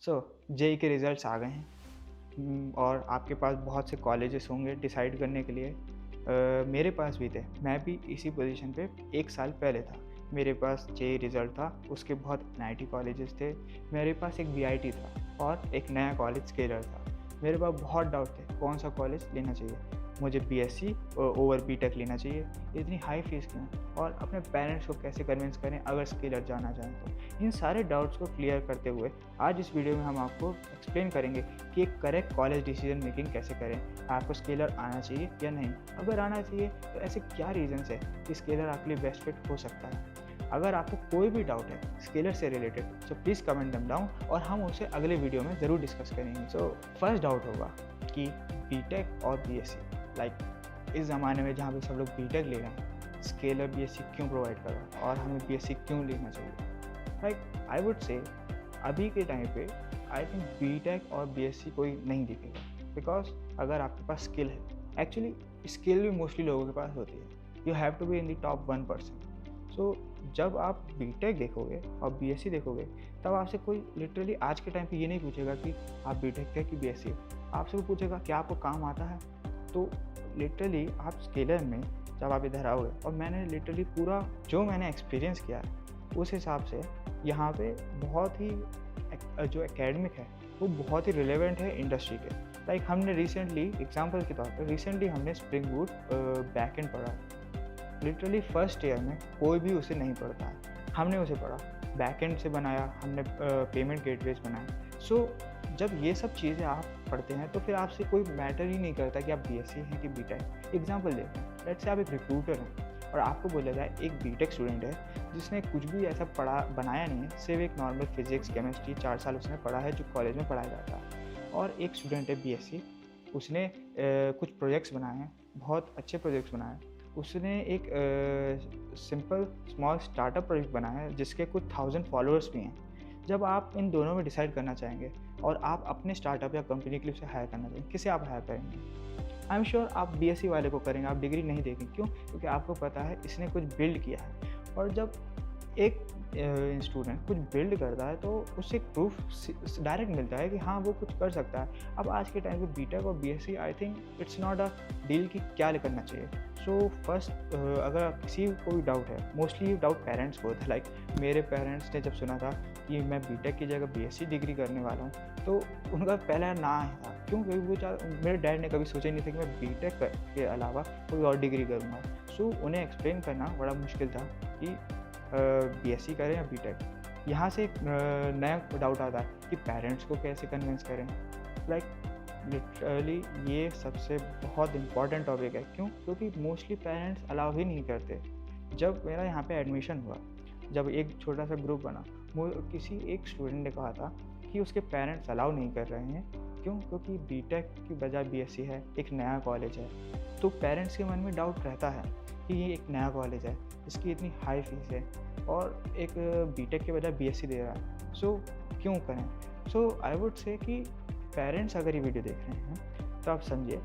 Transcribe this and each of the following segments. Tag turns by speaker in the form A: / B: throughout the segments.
A: सो JEE के results आ गए हैं। और आपके पास बहुत से कॉलेजेस होंगे डिसाइड करने के लिए। मेरे पास भी थे, मैं भी इसी पोजीशन पे 1 साल पहले था। मेरे पास जेईई रिज़ल्ट था, उसके बहुत एनआईटी कॉलेजेस थे, मेरे पास एक वीआईटी था और एक नया कॉलेज स्केलर था। मेरे पास बहुत डाउट थे कौन-सा कॉलेज लेना चाहिए। मुझे बीएससी ओवर बीटेक लेना चाहिए, इतनी हाई फ़ीस क्यों? और अपने पेरेंट्स को कैसे कन्विंस करें अगर स्केलर जाना चाहें तो? इन सारे डाउट्स को क्लियर करते हुए आज इस वीडियो में हम आपको एक्सप्लेन करेंगे कि एक करेक्ट कॉलेज डिसीजन मेकिंग कैसे करें। आपको स्केलर आना चाहिए या नहीं? अगर आना चाहिए तो ऐसे क्या रीज़न्स है कि स्केलर आपके लिए बेस्ट फिट हो सकता है? अगर आपको कोई भी डाउट है स्केलर से related so please comment them down और हम उसे अगले वीडियो में ज़रूर डिस्कस करेंगे। सो फर्स्ट डाउट होगा कि बीटेक और बीएससी, लाइक इस ज़माने में जहाँ पे सब लोग बीटेक ले रहे हैं, स्केलर बीएससी क्यों प्रोवाइड कर रहा है और हमें बीएससी क्यों लेना चाहिए? लाइक आई वुड से अभी के टाइम पे आई थिंक बीटेक और बीएससी कोई नहीं दिखेगा, बिकॉज अगर आपके पास स्किल है, एक्चुअली स्किल भी मोस्टली लोगों के पास होती है, you have to be in the top 1%। So जब आप बीटेक देखोगे और बीएससी देखोगे तब आपसे कोई लिटरली आज के टाइम पे ये नहीं पूछेगा कि आप बीटेक है कि बीएससी, आपसे वो पूछेगा क्या आपको काम आता है। तो लिटरली आप स्केलर में जब आप इधर आओगे, और मैंने लिटरली पूरा जो मैंने एक्सपीरियंस किया है उस हिसाब से यहाँ पे बहुत ही जो एकेडमिक है वो बहुत ही रिलेवेंट है इंडस्ट्री के। लाइक हमने रिसेंटली एग्जांपल के तौर पर हमने स्प्रिंग बूट बैकएंड पढ़ा। लिटरली फर्स्ट ईयर में कोई भी उसे नहीं पढ़ता है, हमने उसे पढ़ा, बैकएंड से बनाया हमने, पेमेंट गेटवेज बनाया। सो जब ये सब चीज़ें आप पढ़ते हैं तो फिर आपसे कोई मैटर ही नहीं करता कि आप बीएससी हैं कि बीटेक। एग्जांपल देते हैं, लेट्स से आप एक रिक्रूटर हैं और आपको बोला जाए एक बीटेक स्टूडेंट है जिसने कुछ भी ऐसा पढ़ा बनाया नहीं है, सिर्फ एक नॉर्मल फिजिक्स केमिस्ट्री 4 साल उसने पढ़ा है जो कॉलेज में पढ़ाया जाता है, और एक स्टूडेंट है बीएससी, उसने कुछ प्रोजेक्ट्स बनाए हैं, बहुत अच्छे प्रोजेक्ट्स बनाए हैं। उसने एक सिंपल स्मॉल स्टार्टअप प्रोजेक्ट बनाया है जिसके कुछ 1000 फॉलोअर्स भी हैं। जब आप इन दोनों में डिसाइड करना चाहेंगे और आप अपने स्टार्टअप या कंपनी के लिए उसे हायर करना चाहेंगे, किसे आप हायर करेंगे? आई एम श्योर आप बीएससी वाले को करेंगे, आप डिग्री नहीं देंगे। क्यों? क्योंकि आपको पता है इसने कुछ बिल्ड किया है, और जब एक स्टूडेंट कुछ बिल्ड करता है तो उससे एक प्रूफ डायरेक्ट मिलता है कि हाँ वो कुछ कर सकता है। अब आज के टाइम पे बीटेक और BSc I think it's not a deal कि क्या करना चाहिए। सो फर्स्ट अगर किसी को भी डाउट है, मोस्टली डाउट पेरेंट्स को होता है। लाइक मेरे पेरेंट्स ने जब सुना था कि मैं बीटेक की जगह बीएससी डिग्री करने वाला हूँ तो उनका पहला ना था। क्यों? क्योंकि वो मेरे डैड ने कभी सोचा नहीं था कि मैं बीटेक के अलावा कोई और डिग्री करूँगा। सो उन्हें एक्सप्लेन करना बड़ा मुश्किल था कि बीएससी करें या बीटेक। यहाँ से एक नया डाउट आता है कि पेरेंट्स को कैसे कन्विंस करें। लाइक लिटरली ये सबसे बहुत इम्पॉर्टेंट टॉपिक है। क्यों? क्योंकि मोस्टली पेरेंट्स अलाउ ही नहीं करते। जब मेरा यहाँ पे एडमिशन हुआ, जब एक छोटा सा ग्रुप बना, किसी एक स्टूडेंट ने कहा था कि उसके पेरेंट्स अलाउ नहीं कर रहे हैं। क्यों? क्योंकि बीटेक की बजाय बीएससी है, एक नया कॉलेज है, तो पेरेंट्स के मन में डाउट रहता है कि ये एक नया कॉलेज है, इसकी इतनी हाई फीस है और एक बीटेक के बजाय बीएससी दे रहा है, सो क्यों करें? सो आई वुड से कि पेरेंट्स अगर ये वीडियो देख रहे हैं तो आप समझिए,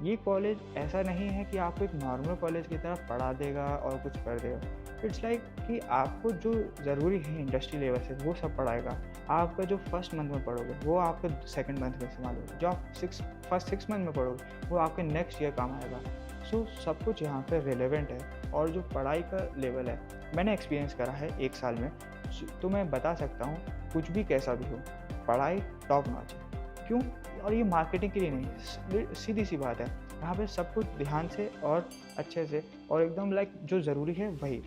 A: ये कॉलेज ऐसा नहीं है कि आपको एक नॉर्मल कॉलेज की तरह पढ़ा देगा और कुछ कर देगा। इट्स लाइक कि आपको जो ज़रूरी है इंडस्ट्री लेवल से वो सब पढ़ाएगा। आपका जो फर्स्ट मंथ में पढ़ोगे वो आपका सेकंड मंथ में इस्तेमाल होगा, जो आप फर्स्ट 6 मंथ में पढ़ोगे वो आपके नेक्स्ट ईयर काम आएगा। सो सब कुछ यहाँ पे रिलेवेंट है, और जो पढ़ाई का लेवल है मैंने एक्सपीरियंस करा है 1 साल में, तो मैं बता सकता हूँ कुछ भी कैसा भी हो, पढ़ाई टॉप नॉच है। क्यों? और ये मार्केटिंग के लिए नहीं, सीधी सी बात है, यहाँ पे सब कुछ ध्यान से और अच्छे से और एकदम लाइक जो ज़रूरी है वही।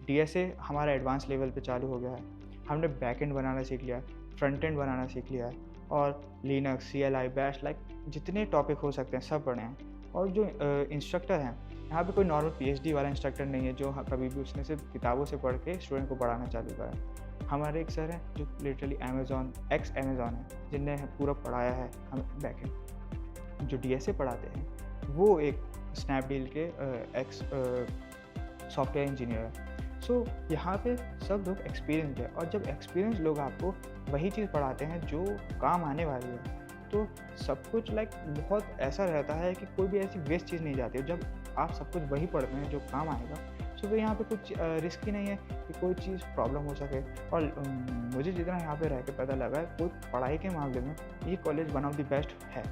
A: डीएसए हमारा एडवांस लेवल पे चालू हो गया है, हमने बैकएंड बनाना सीख लिया है, फ्रंट एंड बनाना सीख लिया है, और लिनक्स, सीएलआई, बैश, लाइक जितने टॉपिक हो सकते हैं सब पढ़े हैं। और जो इंस्ट्रक्टर हैं, यहाँ पे कोई नॉर्मल पीएचडी वाला इंस्ट्रक्टर नहीं है जो कभी भी उसने सिर्फ किताबों से पढ़ के स्टूडेंट को पढ़ाना चालू करा है। हमारे एक सर हैं जो लिटरली अमेज़ॉन है, जिनने पूरा पढ़ाया है हमें बैकएंड। जो डीएसए पढ़ाते हैं वो एक स्नैपडील के एक्स सॉफ्टवेयर इंजीनियर है। सो यहाँ पे सब लोग एक्सपीरियंस्ड है, और जब एक्सपीरियंस लोग आपको वही चीज़ पढ़ाते हैं जो काम आने वाली है, तो सब कुछ लाइक बहुत ऐसा रहता है कि कोई भी ऐसी वेस्ट चीज़ नहीं जाती है। जब आप सब कुछ वही पढ़ते हैं जो काम आएगा, तो यहाँ पे कुछ रिस्क ही नहीं है कि कोई चीज़ प्रॉब्लम हो सके। और मुझे जितना यहाँ पे रह के पता लगा है, कोई पढ़ाई के मामले में ये college one of the best है।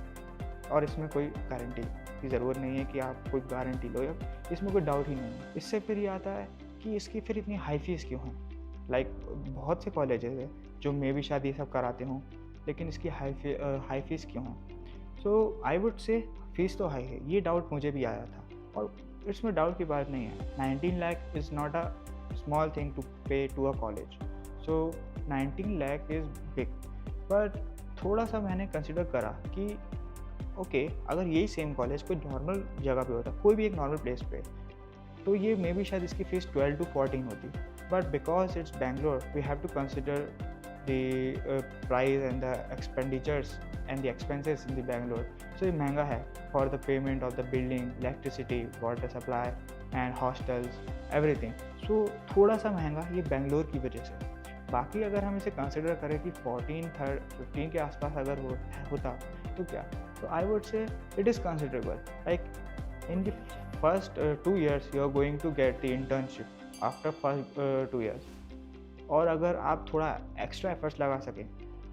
A: और इसमें कोई गारंटी की ज़रूरत नहीं है कि आप कोई गारंटी लो, या इसमें कोई डाउट ही नहीं है। इससे फिर ये आता है कि इसकी फिर इतनी हाई फीस क्यों है। बहुत से कॉलेजेस है जो मे भी शायद ये सब कराते हों, लेकिन इसकी हाई फीस क्यों है। सो आई वुड से फ़ीस तो हाई है, ये डाउट मुझे भी आया था। और इसमें डाउट की बात नहीं है, 19 lakh is not a small thing to pay to a college. So 19 lakh is big. But थोड़ा सा मैंने कंसिडर करा कि ओके, अगर यही सेम कॉलेज कोई नॉर्मल जगह पे होता, कोई भी एक नॉर्मल प्लेस पे, तो ये मे बी शायद इसकी फ़ीस 12 to 14 होती। But because it's Bangalore, we have to consider the price and the expenditures and the expenses in the Bangalore. So ये महंगा है for the payment of the building, electricity, water supply and hostels, everything. So थोड़ा सा महंगा ये बैंगलोर की वजह से। बाकी अगर हम इसे कंसिडर करें कि 15 के आसपास अगर होता तो क्या, तो I would say it is considerable. Like in the first 2 years you are going to get the internship after first 2 years। और अगर आप थोड़ा एक्स्ट्रा एफर्ट्स लगा सकें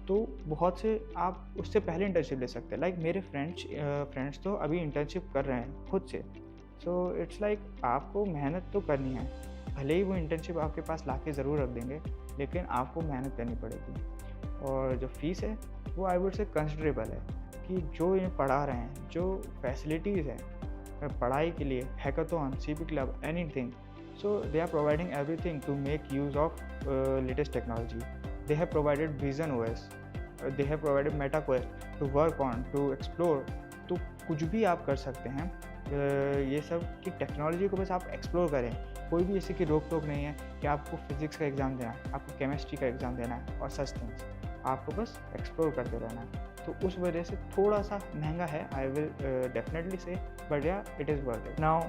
A: तो बहुत से आप उससे पहले इंटर्नशिप ले सकते हैं। लाइक मेरे फ्रेंड्स तो अभी इंटर्नशिप कर रहे हैं खुद से। सो इट्स लाइक आपको मेहनत तो करनी है, भले ही वो इंटर्नशिप आपके पास ला के ज़रूर रख देंगे, लेकिन आपको मेहनत करनी पड़ेगी। और जो फ़ीस है वो आई वुड से कंसिडरेबल है कि जो ये पढ़ा रहे हैं, जो फैसिलिटीज़ हैं पढ़ाई के लिए, hackathon, CP club, anything, so they are providing everything to make use of latest technology. They have provided Vision OS, they have provided MetaQuest to work on, to explore। तो कुछ भी आप कर सकते हैं। ये सब की टेक्नोलॉजी को बस आप एक्सप्लोर करें। कोई भी ऐसे की रोक टोक नहीं है कि आपको फिजिक्स का एग्ज़ाम देना है, आपको केमिस्ट्री का एग्ज़ाम देना है और सच थिंग्स, आपको बस एक्सप्लोर करते रहना है। तो उस वजह से थोड़ा सा महंगा है, आई विल डेफिनेटली से, बट या it is worth it. Now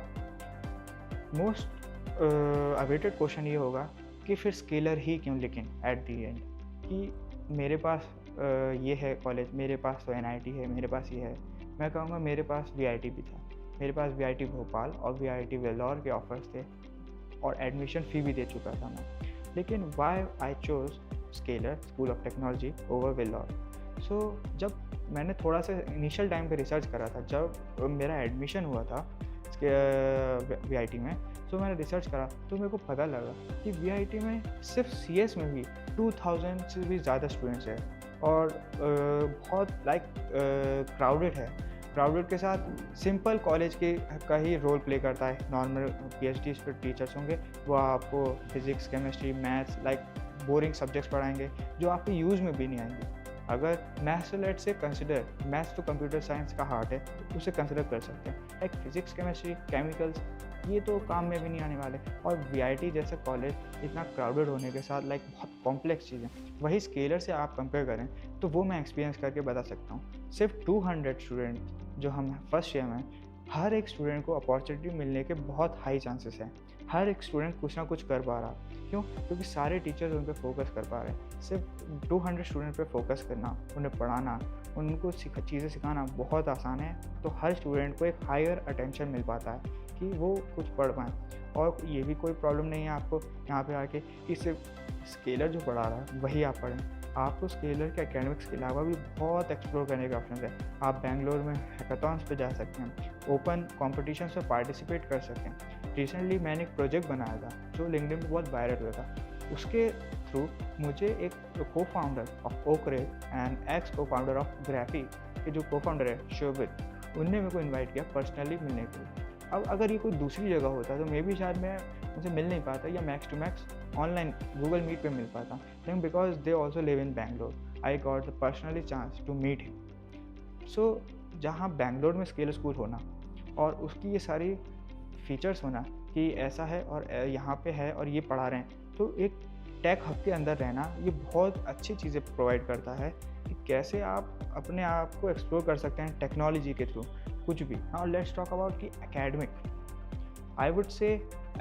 A: most awaited question ये होगा कि फिर स्केलर ही क्यों, लेकिन एट दी एंड कि मेरे पास ये है कॉलेज, मेरे पास तो NIT है, मेरे पास ये है। मैं कहूँगा मेरे पास VIT भी था, मेरे पास VIT भोपाल और VIT वेल्लोर के ऑफर्स थे और एडमिशन फ़ी भी दे चुका था मैं। लेकिन why I chose Scaler School of Technology over Vellore. So जब मैंने थोड़ा सा इनिशियल टाइम पे रिसर्च करा था, जब मेरा एडमिशन हुआ था VIT में, तो मैंने रिसर्च करा तो मेरे को पता लगा कि VIT में सिर्फ CS में भी 2000 से भी ज़्यादा स्टूडेंट्स हैं और बहुत क्राउडेड है। क्राउडेड के साथ सिंपल कॉलेज के का ही रोल प्ले करता है। नॉर्मल PhD पे टीचर्स होंगे, वो आपको physics, chemistry, maths boring subjects पढ़ाएंगे जो आपके यूज़ में भी नहीं आएंगे। अगर मैथ्स लेट से कंसिडर, मैथ्स तो कंप्यूटर साइंस का हार्ट है, तो उसे कंसिडर कर सकते हैं। फिज़िक्स, केमिस्ट्री, केमिकल्स, ये तो काम में भी नहीं आने वाले। और VIT जैसे कॉलेज इतना क्राउडेड होने के साथ बहुत कॉम्प्लेक्स चीज़ें, वही स्केलर से आप कंपेयर करें तो वो मैं एक्सपीरियंस करके बता सकता हूँ। सिर्फ 200 स्टूडेंट जो हम फर्स्ट ईयर में, हर एक स्टूडेंट को अपॉर्चुनिटी मिलने के बहुत हाई चांसेस हैं। हर एक स्टूडेंट कुछ ना कुछ कर पा रहा। क्यों? क्योंकि सारे टीचर्स उन पर फोकस कर पा रहे हैं। सिर्फ 200 स्टूडेंट पे फोकस करना, उन्हें पढ़ाना, उनको चीज़ें सिखाना बहुत आसान है। तो हर स्टूडेंट को एक हायर अटेंशन मिल पाता है कि वो कुछ पढ़ पाएँ। और ये भी कोई प्रॉब्लम नहीं है आपको यहाँ पे आके कि सिर्फ स्केलर जो पढ़ा रहा है वही आप पढ़ें। आपको स्केलर के एकेडमिक्स के अलावा भी बहुत एक्सप्लोर करने के ऑप्शन है। आप बेंगलोर में हैकाथॉन्स पे जा सकते हैं, ओपन कॉम्पिटिशन्स में पार्टिसिपेट कर सकते हैं। रिसेंटली मैंने एक प्रोजेक्ट बनाया था जो लिंक्डइन पे बहुत वायरल हुआ था। उसके थ्रू मुझे एक को फाउंडर ऑफ ओकरेज एंड एक्स को फाउंडर ऑफ ग्राफी के जो को फाउंडर है शोभित, उनने मेरे को इन्वाइट किया पर्सनली मिलने के लिए। अब अगर ये कोई दूसरी जगह होता तो मे भी शायद मैं मुझे मिल नहीं पाता या max to max online Google Meet पे मिल पाता। लेकिन because they also live in Bangalore, I got the personally chance to meet him. So जहाँ बैंगलोर में स्केलर स्कूल होना और उसकी ये सारी फीचर्स होना कि ऐसा है और यहाँ पे है और ये पढ़ा रहे हैं, तो एक टेक हब के अंदर रहना ये बहुत अच्छी चीज़ें प्रोवाइड करता है कि कैसे आप अपने आप को एक्सप्लोर कर सकते हैं टेक्नोलॉजी के थ्रू कुछ भी। नाउ लेट्स टॉक अबाउट कि एकेडमिक, आई वुड से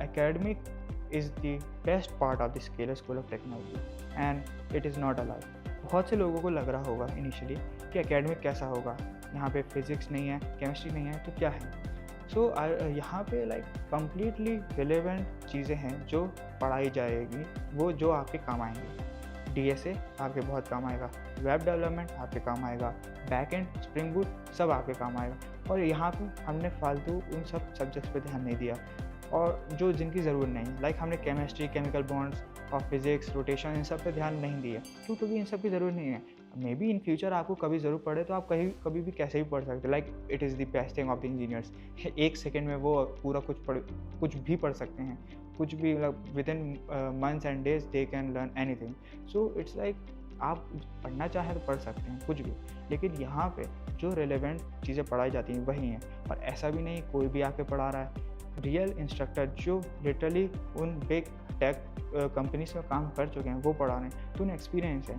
A: academic is the best part of the scalar School of technology and it is not allowed. बहुत से लोगों को लग रहा होगा इनिशियली कि एकेडमिक कैसा होगा, यहाँ पे फिज़िक्स नहीं है, केमिस्ट्री नहीं है, तो क्या है। सो यहाँ पे लाइक कंप्लीटली रिलेवेंट चीज़ें हैं जो पढ़ाई जाएगी, वो जो आपके काम आएंगी। डीएसए आपके बहुत काम आएगा, वेब डेवलपमेंट आपके काम आएगा, बैकएंड स्प्रिंग बूट सब आपके काम आएगा। और यहाँ पे हमने फालतू उन सब सब्जेक्ट्स पे ध्यान नहीं दिया और जो जिनकी ज़रूरत नहीं, लाइक हमने केमिस्ट्री, केमिकल बॉन्ड्स और फिजिक्स, रोटेशन, इन सब पे ध्यान नहीं दिया। क्यों? क्योंकि इन सब की ज़रूरत नहीं है। मे बी इन फ्यूचर आपको कभी ज़रूरत पड़े तो आप कहीं कभी भी कैसे भी पढ़ सकते हो। Like it is the best thing of the engineers. एक सेकेंड में वो पूरा कुछ भी पढ़ सकते हैं, कुछ भी, मतलब with in months and days they can learn anything. So it's like आप पढ़ना चाहें तो पढ़ सकते हैं कुछ भी, लेकिन यहाँ पे जो रिलेवेंट चीज़ें पढ़ाई जाती हैं वही हैं। और ऐसा भी नहीं कोई भी आके पढ़ा रहा है, रियल इंस्ट्रक्टर जो लिटरली उन बिग टेक कंपनीज में काम कर चुके हैं वो पढ़ा रहे हैं, तो उन्हें एक्सपीरियंस है।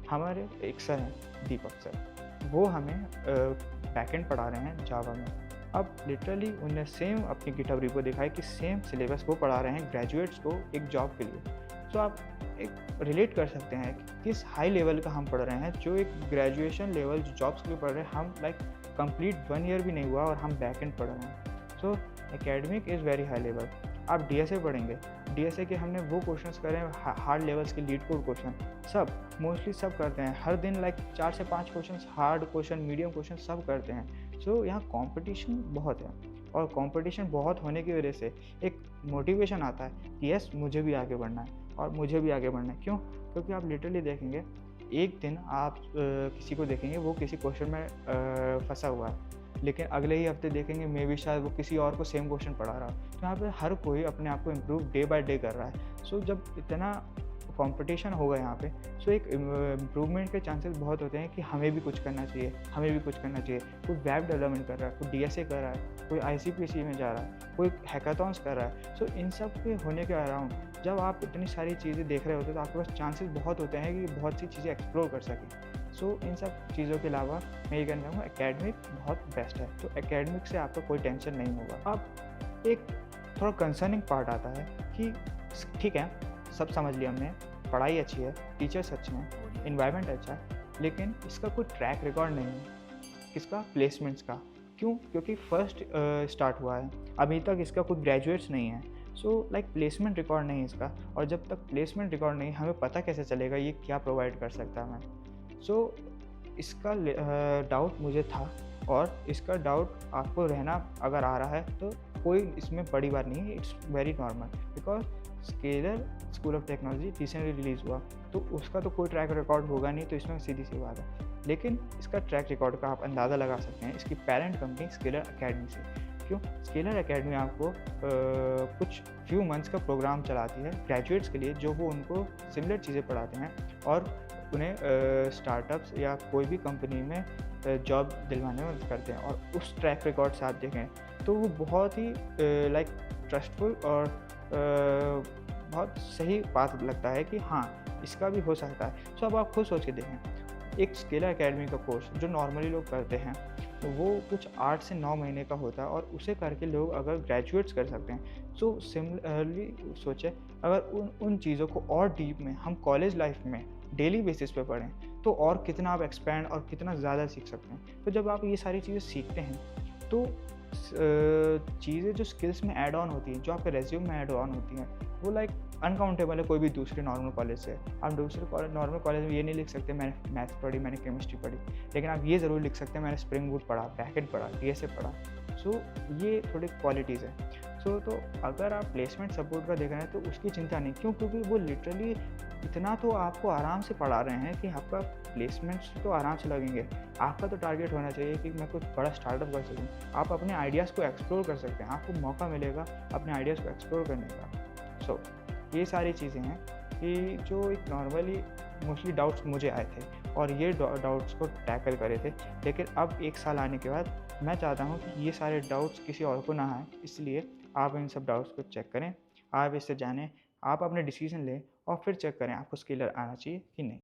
A: हमारे एक सर हैं, दीपक सर, वो हमें बैकएंड पढ़ा रहे हैं जावा में। अब लिटरली उन्हें सेम अपनी गिटहब रिपो दिखाई कि सेम सिलेबस वो पढ़ा रहे हैं ग्रेजुएट्स को एक जॉब के लिए। तो आप एक रिलेट कर सकते हैं कि किस हाई लेवल का हम पढ़ रहे हैं, जो एक ग्रेजुएशन लेवल जो जॉब्स के लिए पढ़ रहे हैं, हम लाइक कंप्लीट 1 ईयर भी नहीं हुआ और हम बैकएंड पढ़ रहे हैं। So academic is very high level. आप डीएसए पढ़ेंगे, डीएसए के हमने वो क्वेश्चंस करे हैं हार्ड लेवल्स के, लीड कोड क्वेश्चन सब मोस्टली सब करते हैं हर दिन, लाइक 4 से 5 questions, hard question, medium question सब करते हैं। सो यहाँ कंपटीशन बहुत है और कंपटीशन बहुत होने की वजह से एक मोटिवेशन आता है कि यस मुझे भी आगे बढ़ना है और मुझे भी आगे बढ़ना है। क्यों? क्योंकि आप लिटरली देखेंगे एक दिन आप किसी को देखेंगे वो किसी क्वेश्चन में फंसा हुआ है, लेकिन अगले ही हफ्ते देखेंगे मे बी शायद वो किसी और को सेम क्वेश्चन पढ़ा रहा है। तो यहाँ पे हर कोई अपने आप को इम्प्रूव डे बाय डे कर रहा है। सो जब इतना कंपटीशन होगा यहाँ पे, सो एक इम्प्रूवमेंट के चांसेस बहुत होते हैं कि हमें भी कुछ करना चाहिए, हमें भी कुछ करना चाहिए। कोई वेब डेवलपमेंट कर रहा है, कोई डीएसए कर रहा है, कोई आईसीपीसी में जा रहा है, कोई हैकाथॉन्स कर रहा है। सो इन सब के होने के अराउंड जब आप इतनी सारी चीज़ें देख रहे होते हैं तो आपके पास चांसेस बहुत होते हैं कि बहुत सी चीज़ें एक्सप्लोर कर सकें। सो इन सब चीज़ों के अलावा मैं ये कहना चाहूँगा एकेडमिक बहुत बेस्ट है। तो एकेडमिक से आपको कोई टेंशन नहीं होगा। अब एक थोड़ा कंसर्निंग पार्ट आता है कि ठीक है, सब समझ लिया हमने, पढ़ाई अच्छी है, टीचर्स अच्छे हैं, इन्वायरमेंट अच्छा है, लेकिन इसका कोई ट्रैक रिकॉर्ड नहीं है। किसका? प्लेसमेंट्स का। क्यों? क्योंकि फर्स्ट स्टार्ट हुआ है, अभी तक इसका कोई ग्रेजुएट्स नहीं है। सो लाइक प्लेसमेंट रिकॉर्ड नहीं है इसका, और जब तक प्लेसमेंट रिकॉर्ड नहीं हमें पता कैसे चलेगा ये क्या प्रोवाइड कर सकता है हमें। सो इसका डाउट मुझे था, और इसका डाउट आपको रहना अगर आ रहा है तो कोई इसमें बड़ी बात नहीं है, it's very normal. Because scalar School of technology recently release हुआ, तो उसका तो कोई ट्रैक रिकॉर्ड होगा नहीं, तो इसमें सीधी सी बात है। लेकिन इसका ट्रैक रिकॉर्ड का आप अंदाज़ा लगा सकते हैं इसकी पेरेंट कंपनी स्केलर अकेडमी से। क्यों? स्केलर अकेडमी आपको कुछ फ्यू मंथ्स का प्रोग्राम चलाती है ग्रेजुएट्स के लिए, जो वो उनको सिमिलर चीज़ें पढ़ाते हैं और उन्हें स्टार्टअप्स या कोई भी कंपनी में जॉब दिलवाने में मदद करते हैं। और उस ट्रैक रिकॉर्ड से आप देखें तो वो बहुत ही लाइक ट्रस्टफुल और बहुत सही बात लगता है कि हाँ इसका भी हो सकता है। सो अब आप खुद सोच के देखें, एक स्केलर अकेडमी का कोर्स जो नॉर्मली लोग करते हैं तो वो कुछ 8 से 9 महीने का होता है, और उसे करके लोग अगर ग्रेजुएट्स कर सकते हैं। सो सिमिलरली सोचें, अगर उन चीज़ों को और डीप में हम कॉलेज लाइफ में डेली बेसिस पे पढ़ें तो और कितना आप एक्सपैंड और कितना ज़्यादा सीख सकते हैं। तो जब आप ये सारी चीज़ें सीखते हैं तो चीज़ें जो स्किल्स में ऐड ऑन होती हैं, जो आपके रेज्यूम में ऐड ऑन होती हैं, वो लाइक अनकाउंटेबल है कोई भी दूसरे नॉर्मल कॉलेज से। आप दूसरे नॉर्मल कॉलेज में ये नहीं लिख सकते मैंने मैथ्स पढ़ी, मैंने केमिस्ट्री पढ़ी, लेकिन आप ये ज़रूर लिख सकते हैं मैंने स्प्रिंग बूट पढ़ा, बैकएंड पढ़ा, डीएसए पढ़ा। सो ये थोड़ी क्वालिटीज़ है। तो अगर आप प्लेसमेंट सपोर्ट का देख रहे हैं तो उसकी चिंता नहीं। क्यों? क्योंकि वो लिटरली इतना तो आपको आराम से पढ़ा रहे हैं कि आपका प्लेसमेंट्स तो आराम से लगेंगे। आपका तो टारगेट होना चाहिए कि मैं कुछ बड़ा स्टार्टअप कर सकूँ। आप अपने आइडियाज़ को एक्सप्लोर कर सकते हैं, आपको मौका मिलेगा अपने आइडियाज़ को एक्सप्लोर करने का। सो ये सारी चीज़ें हैं कि जो एक नॉर्मली मोस्टली डाउट्स मुझे आए थे और ये डाउट्स को टैकल करे थे। लेकिन अब 1 साल आने के बाद मैं चाहता हूँ कि ये सारे डाउट्स किसी और को ना आए, इसलिए आप इन सब डाउट्स को चेक करें, आप इससे जानें, आप अपने डिसीजन लें और फिर चेक करें आपको स्केलर आना चाहिए कि नहीं।